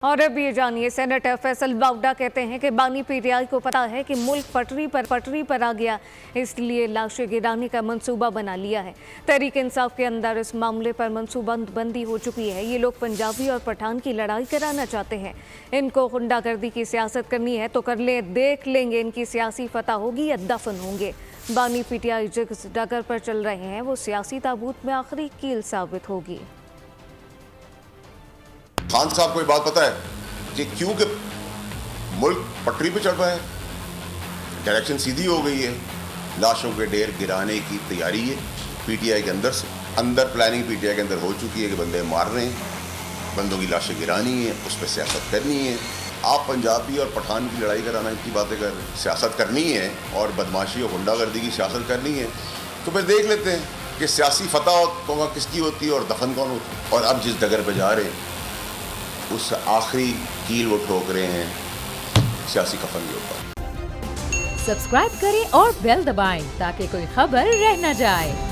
और अब ये जानिए, सेनेटर फैसल बावडा कहते हैं कि बानी पीटीआई को पता है कि मुल्क पटरी पर आ गया, इसलिए लाशें गिराने का मंसूबा बना लिया है। तहरीक इंसाफ के अंदर इस मामले पर मंसूबाबंदी हो चुकी है। ये लोग पंजाबी और पठान की लड़ाई कराना चाहते हैं। इनको गुंडागर्दी की सियासत करनी है तो कर ले, देख लेंगे इनकी सियासी फतह होगी या दफन होंगे। बानी पीटीआई जिस डगर पर चल रहे हैं वो सियासी ताबूत में आखिरी कील साबित होगी। खान साहब को ये बात पता है कि क्योंकि मुल्क पटरी पे चढ़ रहा है, डायरेक्शन सीधी हो गई है, लाशों के ढेर गिराने की तैयारी है। पीटीआई के अंदर प्लानिंग पीटीआई के अंदर हो चुकी है कि बंदे मार रहे हैं, बंदों की लाशें गिरानी है, उस पर सियासत करनी है। आप पंजाबी और पठान की लड़ाई कराना की बातें कर रहे हैं, सियासत करनी है और बदमाशी और गुंडागर्दी की सियासत करनी है, तो फिर देख लेते हैं कि सियासी फतह किसकी होती है और दफन कौन होती है। और अब जिस डगर पर जा रहे हैं उस आखिरी कील वो ठोक रहे हैं सियासी कफन के ऊपर। सब्सक्राइब करें और बेल दबाएं ताकि कोई खबर रह न जाए।